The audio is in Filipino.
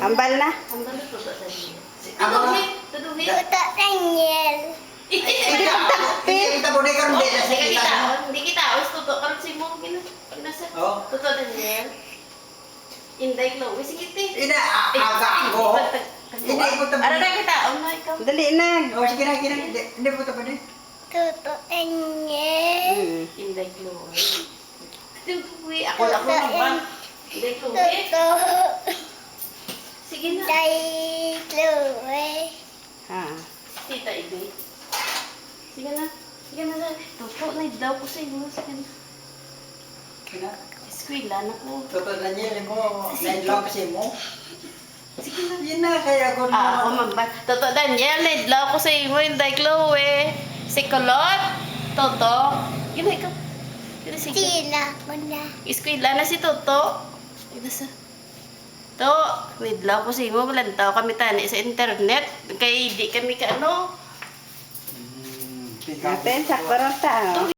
Ambal na. Ambal na Toto Daniel. Amo. Tuduhi. Toto Daniel. Kita boleh kan dia Hindi kita. kita. Hindi kita. Os Toto karon si mo kinasa. Oh. Toto Daniel. Inday Chloe sige te. Ina agak ko. Hindi ko ta. Ano na kita? Oh my God. Dali na. Oh sige na kina. Hindi po ta pa din. Toto Daniel. Inday Chloe. Tuduhi. Ako naman. Inday Chloe. Toto Sige na. Daniel. Ha. Tita Inday. Sige na. Sige na. Toto na daw ko sa inyo. Sige na. Kina. Eskwela na ko. Toto Daniel mo. Naidlaw kasi mo. Sige na. Yun na kaya ko Ako magba. Toto Daniel, naidlaw ko sa imo, Inday Chloe. Si Kulot. Toto. Yun na ikaw. Yun na sige. Sila ko na. Eskwela na si Toto. Yun na sa. To, naidlaw ko sa imo. Walantaw kami tani sa internet. Kaya di kami ka ano. Natin sa 40.